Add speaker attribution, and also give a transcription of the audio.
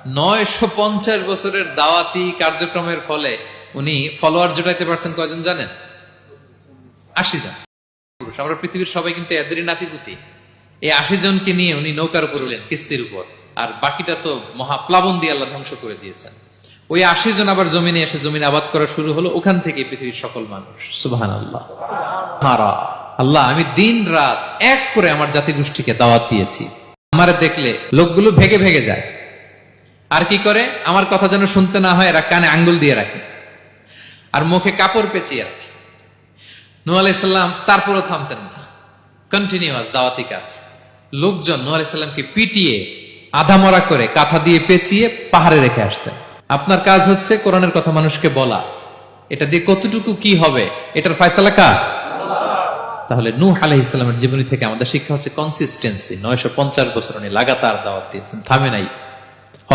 Speaker 1: 950 বছরের দাওয়াতি কার্যক্রমের ফলে উনি ফলোয়ার জোটাইতে পারছেন কয়জন জানেন? 80 জন। আমরা পৃথিবীর সবাই কিন্তু এদেরই নাতিপুতি। এই 80 জনকে নিয়ে উনি নৌকার উপর উঠলেন, কিস্তির উপর, আর বাকিটা তো মহাপ্লাবন দিয়ে আল্লাহ ধ্বংস করে দিয়েছেন। ওই 80 জন আবার জমিনে এসে জমিনে আবাদ করা শুরু হলো, ওখান থেকে পৃথিবীর সকল মানুষ সুবহানাল্লাহ। আল্লাহ, আমি দিন রাত এক করে আমার জাতি গোষ্ঠীকে দাওয়াত দিয়েছি। আমার দেখলে লোকগুলো ভেগে ভেগে যায়, আর কি করে, আমার কথা যেন শুনতে না হয় এরা কানে আঙ্গুল দিয়ে রাখে আর মুখে কাপড় পেঁচিয়ে রাখে। নূহ আলাইহিস সালাম তারপরও থামতেন না, কন্টিনিউয়াস দাওয়াতি কাজ। লোকজন নূহ আলাইহিস সালামকে পিটিয়ে আধামরা করে কাঁথা দিয়ে পেঁচিয়ে পাহাড়ে রেখে আসতেন। আপনার কাজ হচ্ছে কোরআনের কথা মানুষকে বলা, এটা দিয়ে কতটুকু কি হবে এটার ফয়সালা কার? তাহলে নূহ আলাইহিস সালামের জীবনী থেকে আমাদের শিক্ষা হচ্ছে কনসিস্টেন্সি। 950 বছর উনি লাগাতার দাওয়াত দিয়েছেন, থামে নাই।